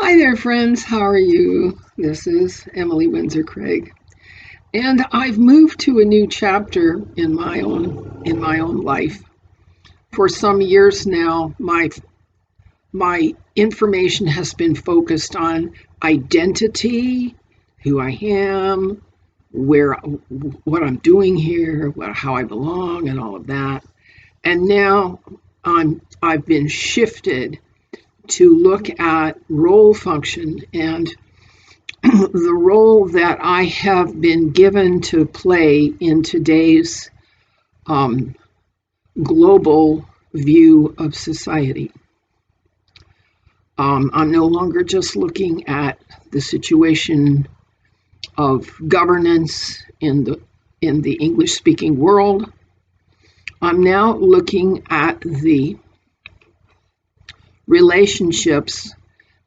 Hi there, friends. How are you? This is Emily Windsor Craig, and I've moved to a new chapter in my own life. For some years now, my information has been focused on identity, who I am, where what I'm doing here, how I belong, and all of that. And now I've been shifted to look at role function and the role that I have been given to play in today's um, global view of society. I'm no longer just looking at the situation of governance in the English-speaking world. I'm now looking at the relationships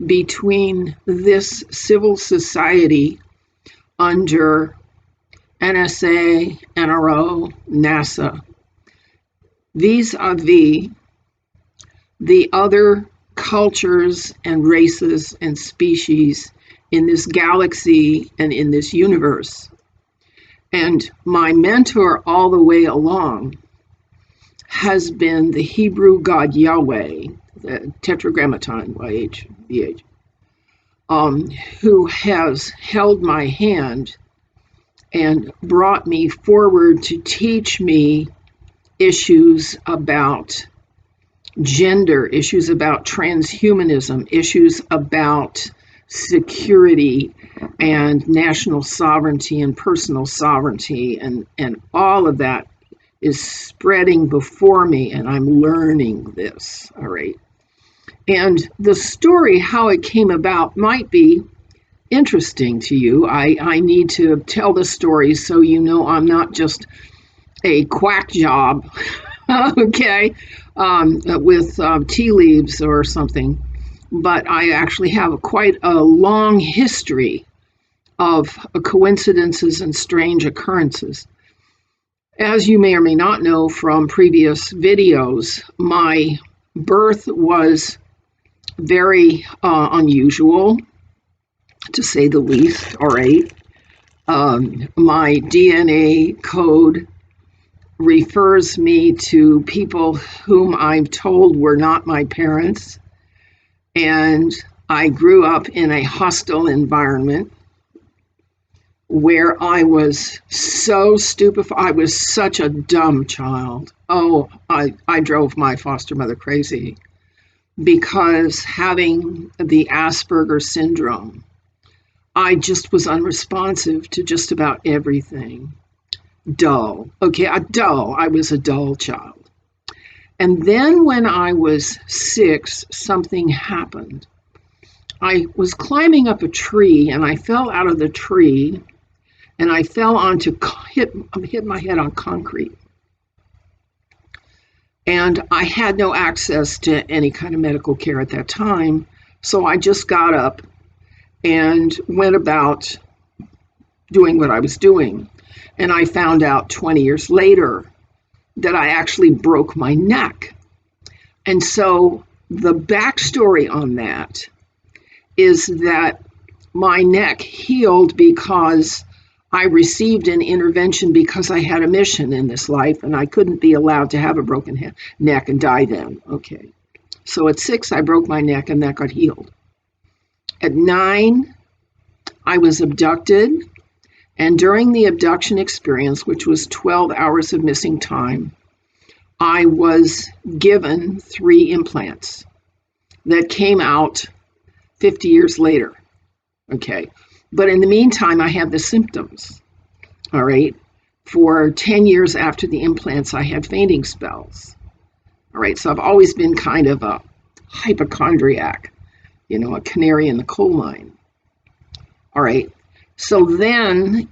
between this civil society under NSA, NRO, NASA, vis-a-vis the other cultures and races and species in this galaxy and in this universe. And my mentor all the way along has been the Hebrew God Yahweh, the Tetragrammaton, YHVH, who has held my hand and brought me forward to teach me issues about gender, issues about transhumanism, issues about security and national sovereignty and personal sovereignty, and all of that is spreading before me, and I'm learning this, all right? And the story, how it came about, might be interesting to you. I need to tell the story so you know I'm not just a quack job, okay, with tea leaves or something, but I actually have quite a long history of coincidences and strange occurrences. As you may or may not know from previous videos, my birth was very unusual, to say the least, all right. My DNA code refers me to people whom I'm told were not my parents, and I grew up in a hostile environment where I was so stupefied. I was such a dumb child. Oh, I drove my foster mother crazy because having the Asperger syndrome, I just was unresponsive to just about everything. Dull. Okay, dull. I was a dull child. And then when I was 6, something happened. I was climbing up a tree and I fell out of the tree and I fell hit my head on concrete. And I had no access to any kind of medical care at that time. So I just got up and went about doing what I was doing. And I found out 20 years later that I actually broke my neck. And so the backstory on that is that my neck healed because I received an intervention because I had a mission in this life and I couldn't be allowed to have a broken neck and die then. Okay. So at 6, I broke my neck and that got healed. At 9, I was abducted. And during the abduction experience, which was 12 hours of missing time, I was given 3 implants that came out 50 years later. Okay. But in the meantime, I had the symptoms. All right. For 10 years after the implants, I had fainting spells. All right. So I've always been kind of a hypochondriac, a canary in the coal mine. All right. So then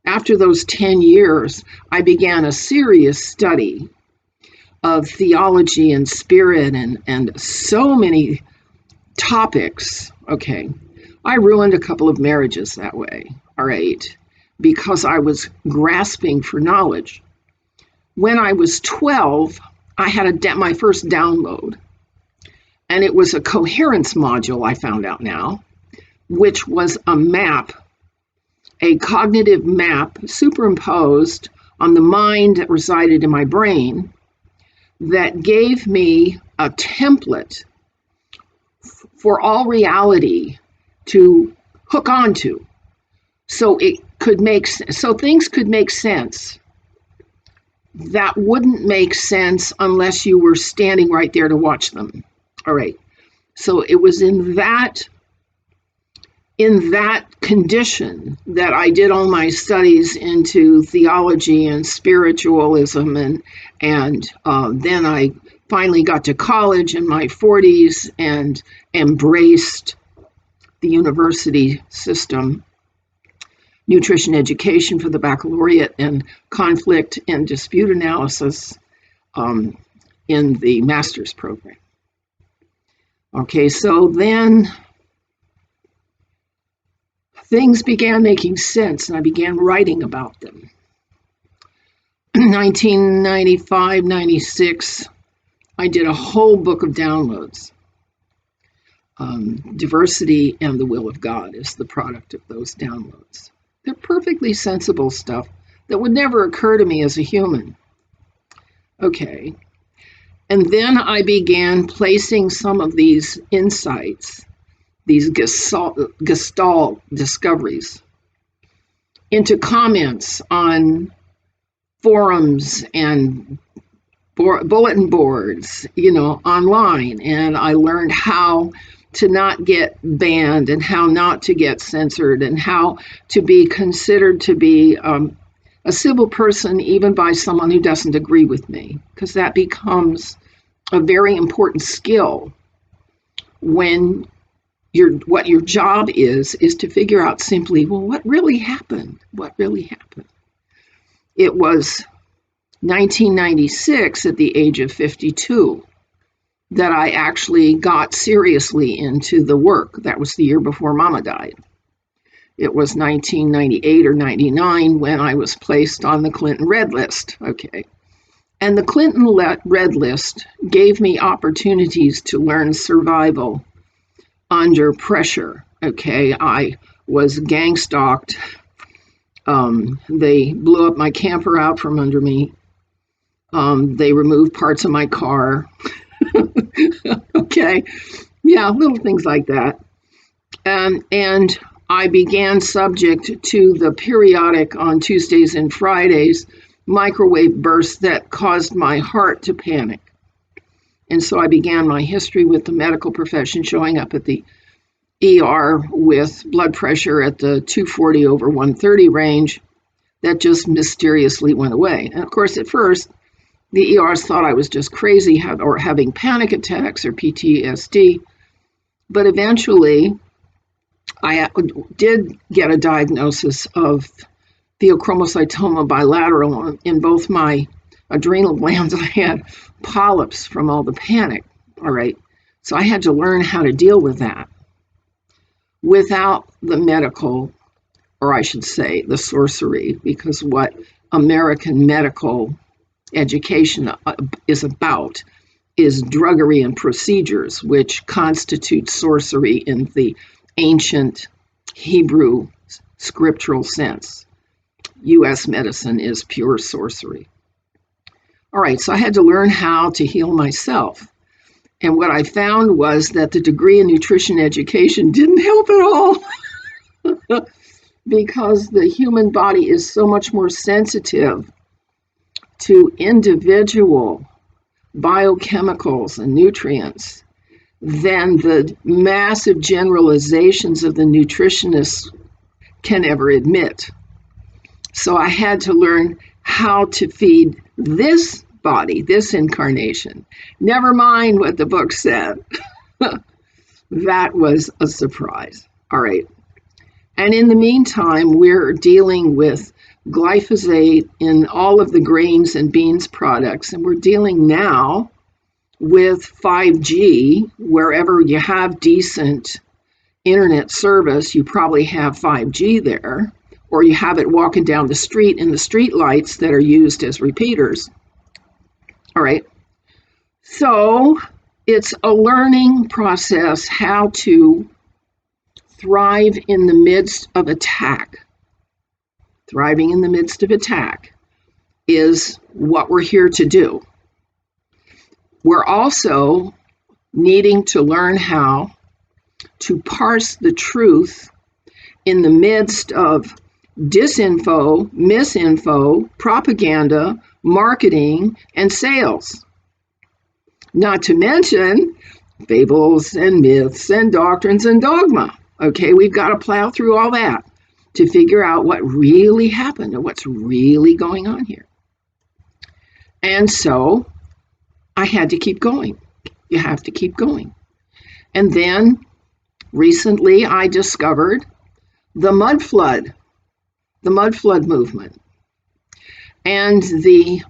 after those 10 years, I began a serious study of theology and spirit and so many topics. Okay. I ruined a couple of marriages that way. All right. Because I was grasping for knowledge. When I was 12, I had my first download. And it was a coherence module, I found out now, which was a map, a cognitive map superimposed on the mind that resided in my brain that gave me a template for all reality to hook onto. So things could make sense that wouldn't make sense unless you were standing right there to watch them. All right. So it was in that condition that I did all my studies into theology and spiritualism, and then I finally got to college in my 40s and embraced the university system, nutrition education for the baccalaureate, and conflict and dispute analysis in the master's program. Okay, so then things began making sense, and I began writing about them. 1995, 96, I did a whole book of downloads. Diversity and the Will of God is the product of those downloads. They're perfectly sensible stuff that would never occur to me as a human. Okay. And then I began placing some of these insights, these Gestalt discoveries, into comments on forums and bulletin boards, online. And I learned how to not get banned and how not to get censored and how to be considered to be a civil person even by someone who doesn't agree with me, because that becomes a very important skill when what your job is to figure out simply, well, what really happened? What really happened? It was 1996, at the age of 52, that I actually got seriously into the work. That was the year before Mama died. It was 1998 or 99 when I was placed on the Clinton Red List. Okay. And the Clinton Red List gave me opportunities to learn survival under pressure. Okay. I was gang stalked. They blew up my camper out from under me. They removed parts of my car. Okay. Yeah, little things like that. And I began subject to the periodic, on Tuesdays and Fridays, microwave bursts that caused my heart to panic. And so I began my history with the medical profession, showing up at the ER with blood pressure at the 240 over 130 range that just mysteriously went away. And of course, at first, the ERs thought I was just crazy or having panic attacks or PTSD. But eventually, I did get a diagnosis of pheochromocytoma bilateral in both my adrenal glands. I had polyps from all the panic. All right. So I had to learn how to deal with that without the medical, or I should say the sorcery, because what American medical education is about is druggery and procedures, which constitute sorcery in the ancient Hebrew scriptural sense. U.S. medicine is pure sorcery. All right, so I had to learn how to heal myself. And what I found was that the degree in nutrition education didn't help at all because the human body is so much more sensitive to individual biochemicals and nutrients than the massive generalizations of the nutritionists can ever admit. So I had to learn how to feed this body, this incarnation. Never mind what the book said. That was a surprise. All right. And in the meantime, we're dealing with glyphosate in all of the grains and beans products, and we're dealing now with 5G. Wherever you have decent internet service, you probably have 5G there, or you have it walking down the street in the street lights that are used as repeaters. All right. So It's a learning process how to thrive in the midst of attack. Thriving in the midst of attack is what we're here to do. We're also needing to learn how to parse the truth in the midst of disinfo, misinfo, propaganda, marketing, and sales. Not to mention fables and myths and doctrines and dogma. Okay, we've got to plow through all that to figure out what really happened and what's really going on here. And so I had to keep going. You have to keep going. And then recently I discovered the mud flood movement, and the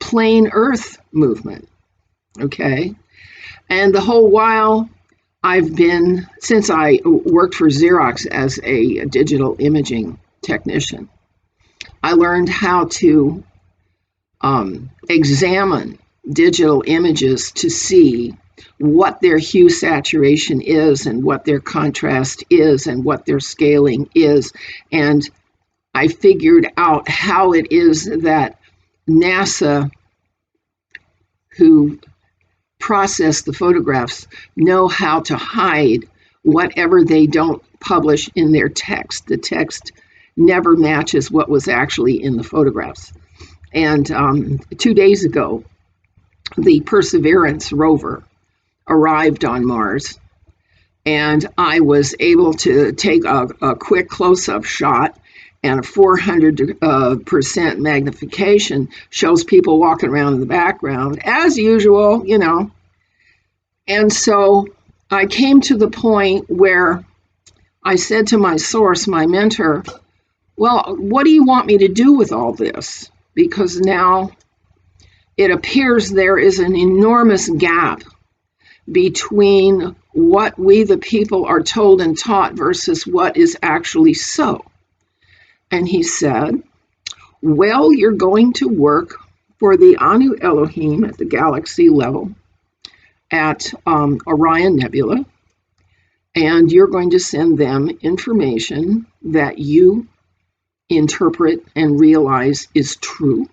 plain earth movement. Okay. And the whole while since I worked for Xerox as a digital imaging technician, I learned how to examine digital images to see what their hue saturation is and what their contrast is and what their scaling is. And I figured out how it is that NASA, who process the photographs, know how to hide whatever they don't publish in their text. The text never matches what was actually in the photographs. And 2 days ago, the Perseverance rover arrived on Mars, and I was able to take a quick close-up shot, and a 400% magnification shows people walking around in the background, as usual, you know. And so I came to the point where I said to my source, my mentor, well, what do you want me to do with all this? Because now it appears there is an enormous gap between what we, the people, are told and taught versus what is actually so. And he said, well, you're going to work for the Anu Elohim at the galaxy level at Orion Nebula, and you're going to send them information that you interpret and realize is true.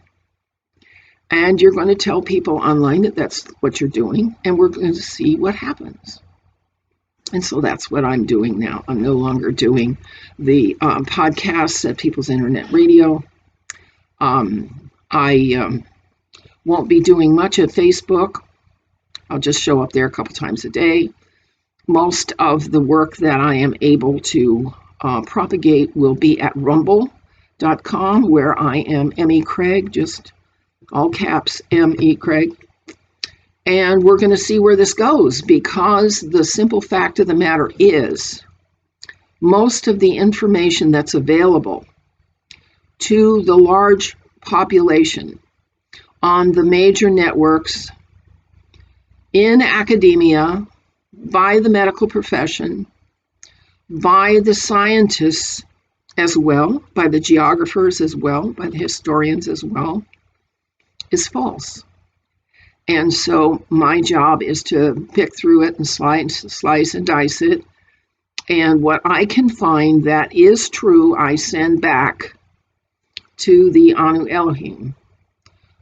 And you're going to tell people online that that's what you're doing, and we're going to see what happens. And so that's what I'm doing now. I'm no longer doing the podcasts at People's Internet Radio. I won't be doing much at Facebook. I'll just show up there a couple times a day. Most of the work that I am able to propagate will be at rumble.com, where I am M.E. Craig, just all caps M.E. Craig. And we're going to see where this goes, because the simple fact of the matter is most of the information that's available to the large population on the major networks, in academia, by the medical profession, by the scientists as well, by the geographers as well, by the historians as well, is false. And so my job is to pick through it and slice and dice it. And what I can find that is true, I send back to the Anu Elohim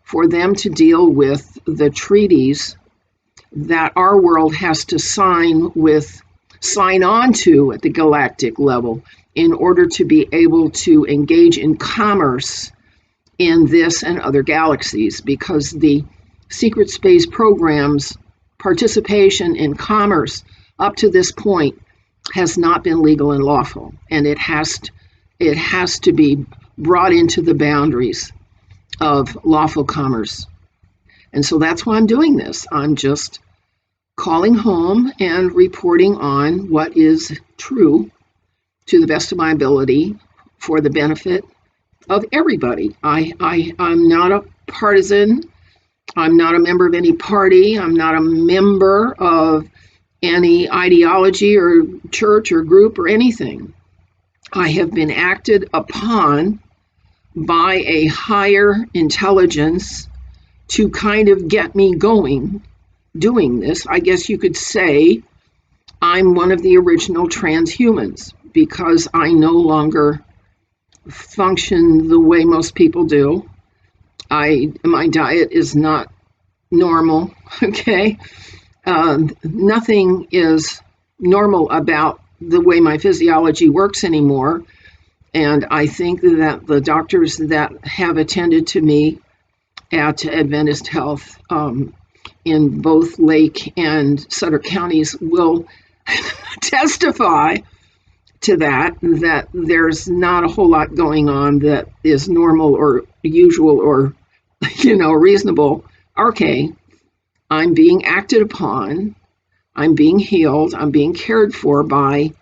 for them to deal with the treaties that our world has to sign on to at the galactic level in order to be able to engage in commerce in this and other galaxies, because the secret space program's participation in commerce up to this point has not been legal and lawful, and it has to be brought into the boundaries of lawful commerce. And so that's why I'm doing this. I'm just calling home and reporting on what is true to the best of my ability for the benefit of everybody. I'm not a partisan. I'm not a member of any party. I'm not a member of any ideology or church or group or anything. I have been acted upon by a higher intelligence to kind of get me going doing this. I guess you could say I'm one of the original transhumans because I no longer function the way most people do. My diet is not normal, okay? Nothing is normal about the way my physiology works anymore. And I think that the doctors that have attended to me at Adventist Health in both Lake and Sutter counties will testify to that there's not a whole lot going on that is normal or usual or reasonable. Okay, I'm being acted upon, I'm being healed, I'm being cared for by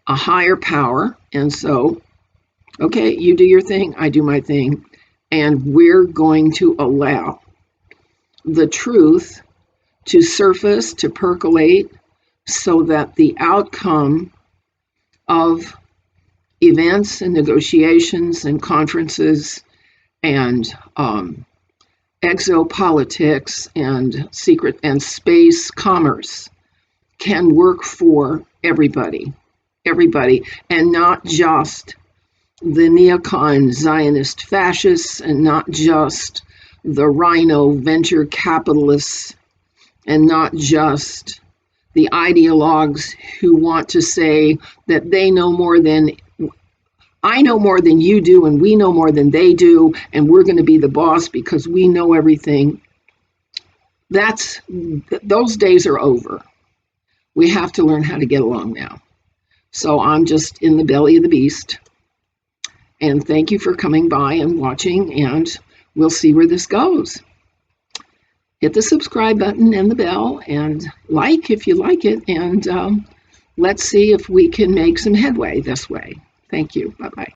a higher power. And so, okay, you do your thing, I do my thing, and we're going to allow the truth to surface, to percolate, so that the outcome of events and negotiations and conferences and exopolitics and secret and space commerce can work for everybody, and not just the neocon Zionist fascists, and not just the rhino venture capitalists, and not just the ideologues who want to say that they know more than I know more than you do, and we know more than they do, and we're going to be the boss because we know everything. Those days are over. We have to learn how to get along now. So I'm just in the belly of the beast. And thank you for coming by and watching, and we'll see where this goes. Hit the subscribe button and the bell, and like if you like it, and let's see if we can make some headway this way. Thank you. Bye-bye.